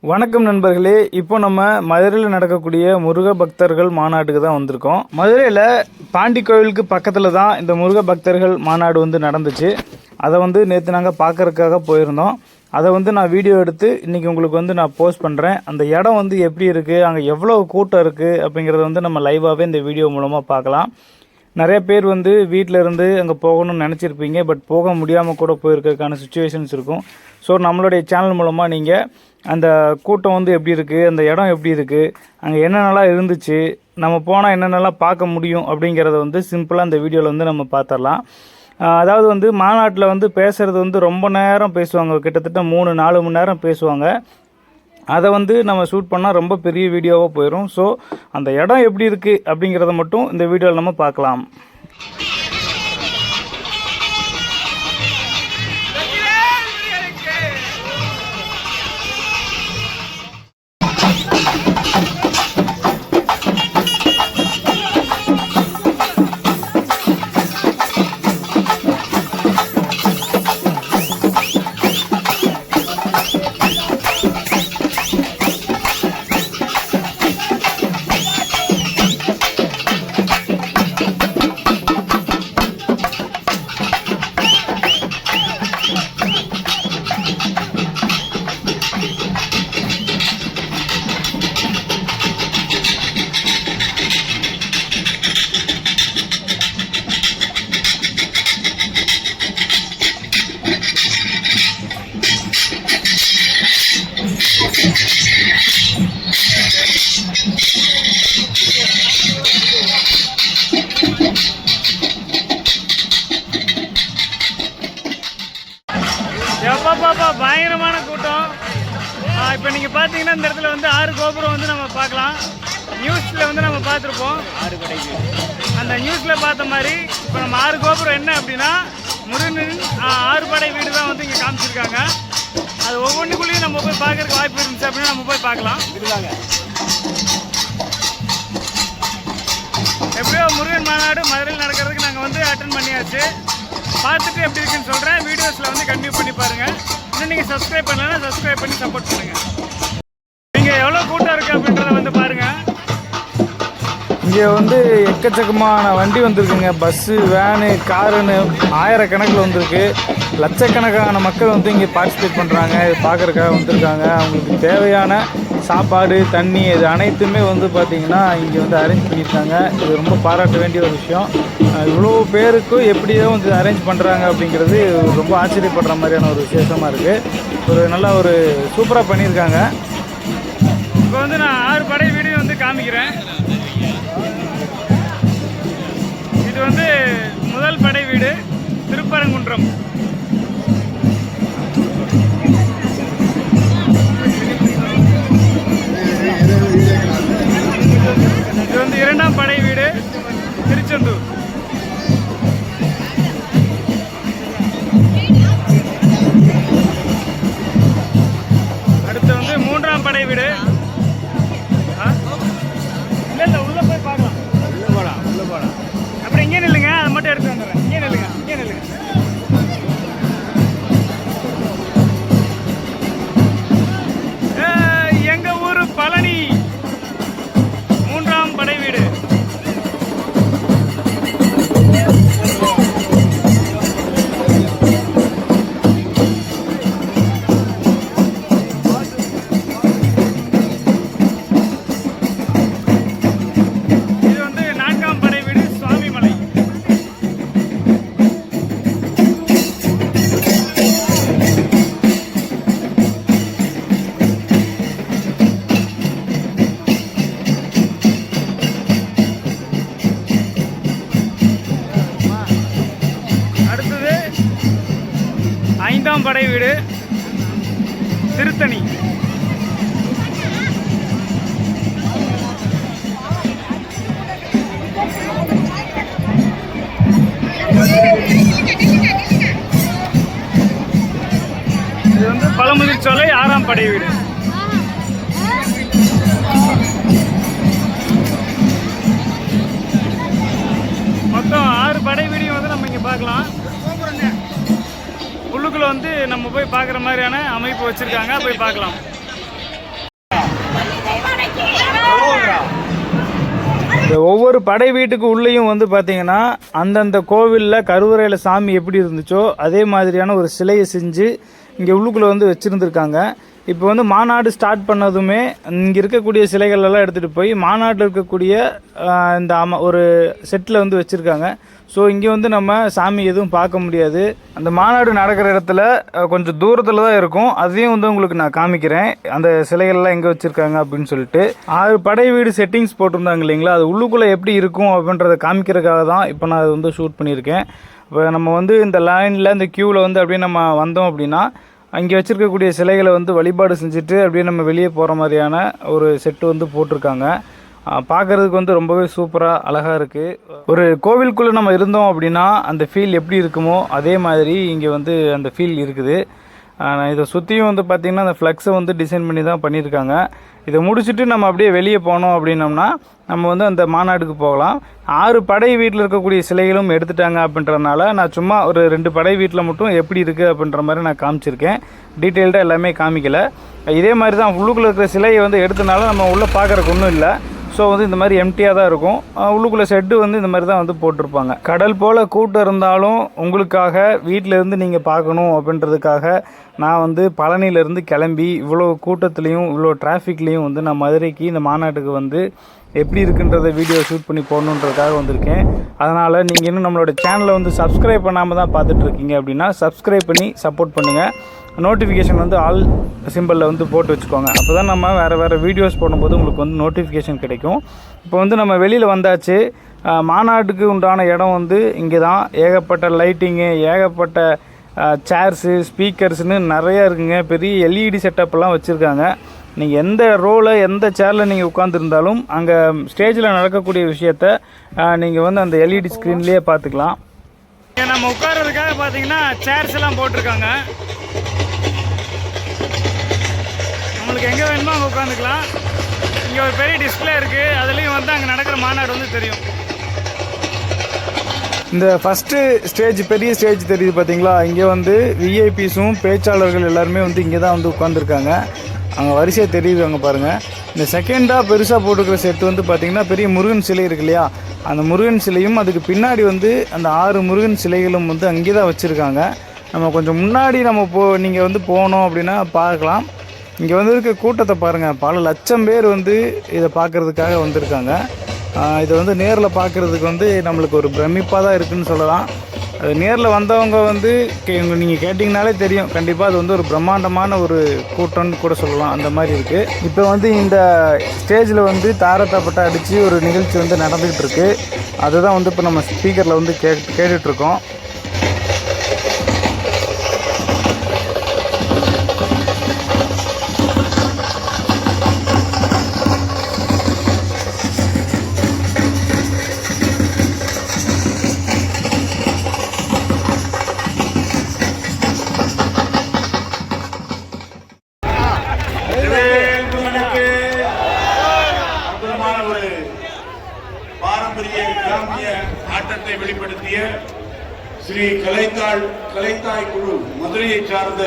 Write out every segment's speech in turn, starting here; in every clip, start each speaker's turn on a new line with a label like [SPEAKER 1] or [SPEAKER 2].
[SPEAKER 1] வணக்கம் நண்பர்களே. இப்போ நம்ம மதுரையில் நடக்கக்கூடிய முருக பக்தர்கள் மாநாட்டுக்கு தான் வந்திருக்கோம். மதுரையில் பாண்டி கோவிலுக்கு பக்கத்தில் தான் இந்த முருக பக்தர்கள் மாநாடு நடந்துச்சு. அதை நேற்று நாங்கள் பார்க்கறதுக்காக போயிருந்தோம். அதை நான் வீடியோ எடுத்து இன்றைக்கி உங்களுக்கு நான் போஸ்ட் பண்ணுறேன். அந்த இடம் எப்படி இருக்குது, அங்கே எவ்வளோ கூட்டம் இருக்குது அப்படிங்கிறத நம்ம லைவாகவே இந்த வீடியோ மூலமாக பார்க்கலாம். நிறைய பேர் வீட்டில் இருந்து அங்கே போகணும்னு நினச்சிருப்பீங்க, பட் போக முடியாமல் கூட போயிருக்கிறதுக்கான சுச்சுவேஷன்ஸ் இருக்கும். ஸோ நம்மளுடைய சேனல் மூலமாக நீங்கள் அந்த கூட்டம் எப்படி இருக்குது, அந்த இடம் எப்படி இருக்குது, அங்கே என்னென்னலாம் இருந்துச்சு, நம்ம போனால் என்னென்னலாம் பார்க்க முடியும் அப்படிங்கிறத சிம்பிளாக அந்த வீடியோவில் நம்ம பார்த்துடலாம். அதாவது மாநாட்டில் பேசுகிறது ரொம்ப நேரம் பேசுவாங்க. கிட்டத்தட்ட 3-4 மணி நேரம் பேசுவாங்க. அதை நம்ம ஷூட் பண்ணால் ரொம்ப பெரிய வீடியோவாக போயிடும். ஸோ அந்த இடம் எப்படி இருக்குது அப்படிங்கிறத மட்டும் இந்த வீடியோவில் நம்ம பார்க்கலாம். பயங்கரமான கூட்டம். இப்போ நீங்கள் பார்த்தீங்கன்னா இந்த இடத்துல 6 கோபுரம் நம்ம பார்க்கலாம். நியூஸில் நம்ம பார்த்துருப்போம். அந்த நியூஸில் பார்த்த மாதிரி இப்போ நம்ம 6 கோபுரம் என்ன அப்படின்னா முருகனின் 6 படை வீடு தான் இங்கே காமிச்சிருக்காங்க. அது ஒவ்வொன்றுக்குள்ளேயும் நம்ம போய் பார்க்கறதுக்கு வாய்ப்பு இருந்துச்சு அப்படின்னா நம்ம போய் பார்க்கலாம். எப்படியோ முருகன் மாநாடு மதுரையில் நடக்கிறதுக்கு நாங்கள் அட்டன் பண்ணியாச்சு. பார்த்துட்டு எப்படி இருக்குன்னு சொல்கிறேன். வீடியோஸில் கண்டினியூ பண்ணி பாருங்கள். இன்னும் நீங்கள் சப்ஸ்கிரைப் பண்ணலன்னா சப்ஸ்கிரைப் பண்ணி சப்போர்ட் பண்ணுங்கள். நீங்கள் எவ்வளோ கூட்டம் இருக்குது அப்படின்றத பாருங்கள். இங்கே எக்கச்சக்கமான வண்டி வந்திருக்குங்க. பஸ்ஸு, வேனு, காருன்னு ஆயிரக்கணக்கில் வந்திருக்கு. லட்சக்கணக்கான மக்கள் இங்கே பார்ட்டிசிபேட் பண்ணுறாங்க. இது பார்க்குறதுக்காக வந்திருக்காங்க. அவங்களுக்கு தேவையான சாப்பாடு, தண்ணி இது அனைத்துமே பார்த்திங்கன்னா இங்கே அரேஞ்ச் பண்ணியிருக்காங்க. இது ரொம்ப பாராட்ட வேண்டிய ஒரு விஷயம். இவ்வளோ பேருக்கும் எப்படியோ அரேஞ்ச் பண்ணுறாங்க அப்படிங்கிறது ரொம்ப ஆச்சரியப்படுற மாதிரியான ஒரு விசேஷமாக இருக்குது. நல்ல ஒரு சூப்பராக பண்ணியிருக்காங்க. இப்போ நான் 6 படை வீடியோ காமிக்கிறேன். இது முதல் படை வீடு திருப்பரங்குன்றம். இது 2ஆம் படை வீடு திருச்செந்தூர். அடுத்து 3ஆம் படை வீடு. இல்லை உள்ள போய் பார்க்கலாம். உள்ள போகலாம். அப்புறம் இங்கே நில்லுங்க, அதை மட்டும் எடுத்து வந்துடுறேன். இங்கே நில்லுங்க. எங்க ஊர் பழனி 3ஆம் படை வீடு. அடுத்தது 5ஆம் படை வீடு திருத்தணி. இது பழமுதிர்ச்சோலை 6ஆம் படை வீடு. மொத்தம் 6 படை வீடியோ நம்ம இங்கே பார்க்கலாம். உள்ளுக்குள்ள நம்ம போய் பார்க்குற மாதிரியான அமைப்பு வச்சுருக்காங்க. போய் பார்க்கலாம். இந்த ஒவ்வொரு படை வீட்டுக்கு உள்ளேயும் வந்து பார்த்தீங்கன்னா அந்தந்த கோவிலில் கருவறையில் சாமி எப்படி இருந்துச்சோ அதே மாதிரியான ஒரு சிலையை செஞ்சு இங்கே உள்ளுக்குள்ளே வந்து வச்சுருந்துருக்காங்க. இப்போ வந்து மாநாடு ஸ்டார்ட் பண்ணதுமே இங்கே இருக்கக்கூடிய சிலைகள் எல்லாம் எடுத்துகிட்டு போய் மாநாட்டில் இருக்கக்கூடிய இந்த ஒரு செட்டில் வந்து வச்சுருக்காங்க. ஸோ இங்கே வந்து நம்ம சாமி எதுவும் பார்க்க முடியாது. அந்த மாநாடு நடக்கிற இடத்துல கொஞ்சம் தூரத்தில் தான் இருக்கும். அதையும் வந்து உங்களுக்கு நான் காமிக்கிறேன், அந்த சிலைகள்லாம் எங்கே வச்சுருக்காங்க அப்படின்னு சொல்லிட்டு. 6 படை வீடு செட்டிங்ஸ் போட்டிருந்தாங்க இல்லைங்களா, அது உள்ளுக்குள்ளே எப்படி இருக்கும் அப்படின்றத காமிக்கிறதுக்காக தான் இப்போ நான் அது வந்து ஷூட் பண்ணியிருக்கேன். இப்போ நம்ம வந்து இந்த லைனில் இந்த க்யூவில் வந்து அப்படியே நம்ம வந்தோம் அப்படின்னா அங்கே வச்சுருக்கக்கூடிய சிலைகளை வந்து வழிபாடு செஞ்சுட்டு அப்படியே நம்ம வெளியே போகிற மாதிரியான ஒரு செட்டு வந்து போட்டிருக்காங்க. பார்க்குறதுக்கு வந்து ரொம்பவே சூப்பராக அழகாக இருக்குது. ஒரு கோவிலுக்குள்ளே நம்ம இருந்தோம் அப்படின்னா அந்த ஃபீல் எப்படி இருக்குமோ அதே மாதிரி இங்கே வந்து அந்த ஃபீல் இருக்குது. இதை சுற்றியும் வந்து பார்த்திங்கன்னா அந்த ஃப்ளக்ஸை வந்து டிசைன் பண்ணி தான் பண்ணியிருக்காங்க. இதை முடிச்சுட்டு நம்ம அப்படியே வெளியே போனோம் அப்படின்னோம்னா நம்ம வந்து அந்த மாநாடுக்கு போகலாம். 6 படை வீட்டில் இருக்கக்கூடிய சிலைகளும் எடுத்துட்டாங்க அப்படின்றதுனால நான் சும்மா ஒரு 2 படை வீட்டில் மட்டும் எப்படி இருக்குது அப்படின்ற மாதிரி நான் காமிச்சிருக்கேன். டீட்டெயில்டாக எல்லாமே காமிக்கலை. இதே மாதிரி தான் உள்ளுக்குள்ளே இருக்கிற சிலையை வந்து எடுத்தனால நம்ம உள்ளே பார்க்குறக்கு ஒன்றும் இல்லை. ஸோ வந்து இந்த மாதிரி எம்டியாக தான் இருக்கும். உள்ளுக்குள்ளே ஷெட்டு வந்து இந்த மாதிரி தான் வந்து போட்டிருப்பாங்க. கடல் போல் கூட்டம் இருந்தாலும் உங்களுக்காக வீட்டிலேருந்து நீங்கள் பார்க்கணும் அப்படின்றதுக்காக நான் வந்து பழனியிலேருந்து கிளம்பி இவ்வளோ கூட்டத்துலேயும் இவ்வளோ டிராஃபிக்லேயும் வந்து நான் மதுரைக்கு இந்த மாநாட்டுக்கு வந்து எப்படி இருக்குன்றத வீடியோ ஷூட் பண்ணி போடணுன்றதுக்காக வந்திருக்கேன். அதனால் நீங்கள் இன்னும் நம்மளோட சேனலை வந்து சப்ஸ்கிரைப் பண்ணாமல் தான் பார்த்துட்ருக்கீங்க அப்படின்னா சப்ஸ்கிரைப் பண்ணி சப்போர்ட் பண்ணுங்கள். நோட்டிஃபிகேஷன் வந்து ஆல் சிம்பிளில் வந்து போட்டு வச்சுக்கோங்க. அப்போ தான் நம்ம வேறு வீடியோஸ் போடும்போது உங்களுக்கு வந்து நோட்டிஃபிகேஷன் கிடைக்கும். இப்போ வந்து நம்ம வெளியில் வந்தாச்சு. மாநாட்டுக்கு உண்டான இடம் வந்து இங்கே தான். ஏகப்பட்ட லைட்டிங்கு, ஏகப்பட்ட சேர்ஸு, ஸ்பீக்கர்ஸ்னு நிறையா இருக்குங்க. பெரிய எல்இடி செட்டப்லாம் வச்சுருக்காங்க. நீங்கள் எந்த ரோவில் எந்த சேரில் நீங்கள் உட்காந்துருந்தாலும் அங்கே ஸ்டேஜில் நடக்கக்கூடிய விஷயத்த நீங்கள் வந்து அந்த எல்இடி ஸ்க்ரீன்லேயே பார்த்துக்கலாம். நம்ம உட்கார்றதுக்காக பார்த்தீங்கன்னா சேர்ஸ் எல்லாம் போட்டிருக்காங்க. நம்மளுக்கு எங்கே வேணுமோ அங்கே உட்காந்துக்கலாம். இங்கே ஒரு பெரிய டிஸ்பிளே இருக்குது, அதுலேயும் வந்து அங்கே நடக்கிற மாநாடு வந்து தெரியும். இந்த ஃபஸ்ட்டு ஸ்டேஜ், பெரிய ஸ்டேஜ் தெரியுது பார்த்தீங்களா, இங்கே வந்து விஐபிஸும் பேச்சாளர்கள் எல்லாருமே வந்து இங்கே தான் வந்து உட்காந்துருக்காங்க. அங்கே வரிசையாக தெரியுது அங்கே பாருங்கள். இந்த செகண்டாக பெருசாக போட்டுக்கிற செட்டு வந்து பார்த்திங்கன்னா பெரிய முருகன் சிலை இருக்கு இல்லையா, அந்த முருகன் சிலையும் அதுக்கு பின்னாடி வந்து அந்த 6 முருகன் சிலைகளும் வந்து அங்கே தான் வச்சுருக்காங்க. நம்ம கொஞ்சம் முன்னாடி நம்ம நீங்கள் வந்து போனோம் அப்படின்னா பார்க்கலாம். இங்கே வந்து இருக்க கூட்டத்தை பாருங்கள், பல லட்சம் பேர் வந்து இதை பார்க்குறதுக்காக வந்திருக்காங்க. இதை வந்து நேரில் பார்க்குறதுக்கு வந்து நம்மளுக்கு ஒரு பிரமிப்பாக தான் இருக்குதுன்னு சொல்லலாம். அது நேரில் வந்தவங்க வந்து நீங்கள் கேட்டிங்கனாலே தெரியும், கண்டிப்பாக அது வந்து ஒரு பிரம்மாண்டமான ஒரு கூட்டம்னு கூட சொல்லலாம். அந்த மாதிரி இருக்குது. இப்போ வந்து இந்த ஸ்டேஜில் வந்து தாரத்தப்பட்டை அடித்து ஒரு நிகழ்ச்சி வந்து நடந்துக்கிட்டு இருக்கு. அதுதான் வந்து இப்போ நம்ம ஸ்பீக்கரில் வந்து கேட்டுட்ருக்கோம்.
[SPEAKER 2] ஆட்டத்தை வெளிப்படுத்திய ஸ்ரீ கலைத்தாய் குழு, மதுரையை சார்ந்த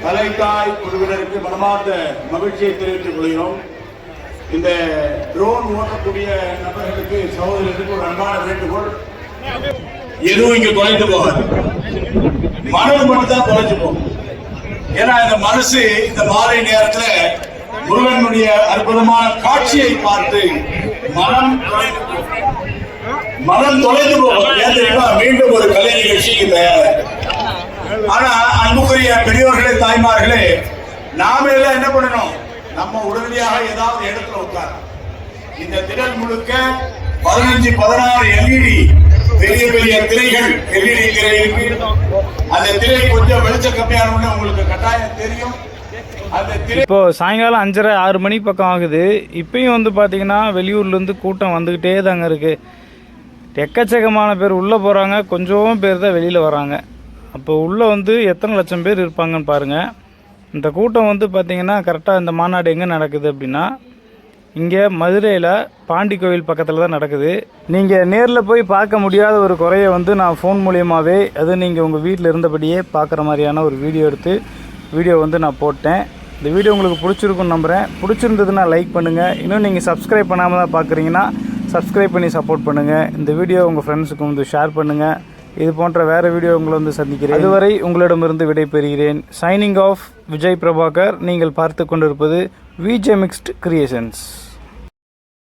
[SPEAKER 2] கலைத்தாய் குழுவினருக்கு மனமார்ந்த மகிழ்ச்சியை தெரிவித்துக் கொள்கிறோம். இந்த ட்ரோன் ஓட்டக்கூடிய நபர்களுக்கு சகோதரர்களுக்கு ஒரு அன்பான வேண்டுகோள், எதுவும் இங்க தொலைந்து போகாது, மனது மட்டும் தான் தொலைஞ்சு போகும். ஏன்னா இந்த மனசு இந்த மாலை நேரத்துல முருகனுடைய அற்புதமான காட்சியை பார்த்து மனம் தொலைந்து போகும். மீண்டும் ஒரு கலை நிகழ்ச்சிக்கு தயார். ஆனா அன்புக்குரிய பெரியவர்களே, தாய்மார்களே, நாம எல்லாம் என்ன பண்ணணும், நம்ம உடனடியாக ஏதாவது இடத்துல உட்கார். இந்த திடல் முழுக்க 15-16 எல்இடி பெரிய பெரிய திரைகள், எல்இடி திரை இருக்கு. அந்த திரை கொஞ்சம் வெளிச்சம் கம்மியான உங்களுக்கு கட்டாயம் தெரியும்.
[SPEAKER 1] இப்போ சாயங்காலம் 5:30-6 மணி பக்கம் ஆகுது. இப்பயும் வந்து பார்த்தீங்கன்னா வெளியூர்லேருந்து கூட்டம் வந்துக்கிட்டே தாங்க இருக்குது. எக்கச்சக்கமான பேர் உள்ளே போகிறாங்க, கொஞ்சம் பேர் தான் வெளியில் வராங்க. அப்போ உள்ளே வந்து எத்தனை லட்சம் பேர் இருப்பாங்கன்னு பாருங்கள். இந்த கூட்டம் வந்து பார்த்திங்கன்னா கரெக்டாக இந்த மாநாடு எங்கே நடக்குது அப்படின்னா இங்கே மதுரையில் பாண்டி கோவில் பக்கத்தில் தான் நடக்குது. நீங்கள் நேரில் போய் பார்க்க முடியாத ஒரு குறையை வந்து நான் ஃபோன் மூலியமாகவே, அது நீங்கள் உங்கள் வீட்டில் இருந்தபடியே பார்க்குற மாதிரியான ஒரு வீடியோ வந்து நான் போட்டேன். இந்த வீடியோ உங்களுக்கு பிடிச்சிருக்குன்னு நம்புகிறேன். பிடிச்சிருந்ததுன்னா லைக் பண்ணுங்கள். இன்னும் நீங்கள் சப்ஸ்கிரைப் பண்ணாமல் தான் பார்க்குறீங்கன்னா சப்ஸ்கிரைப் பண்ணி சப்போர்ட் பண்ணுங்கள். இந்த வீடியோ உங்கள் ஃப்ரெண்ட்ஸுக்கு வந்து ஷேர் பண்ணுங்கள். இது போன்ற வேறு வீடியோ உங்களை வந்து சந்திக்கிறேன். அதுவரை உங்களிடமிருந்து விடைபெறுகிறேன். Signing off Vijay Prabhakar. நீங்கள் பார்த்து கொண்டிருப்பது விஜே மிக்ஸ்ட் கிரியேஷன்ஸ்.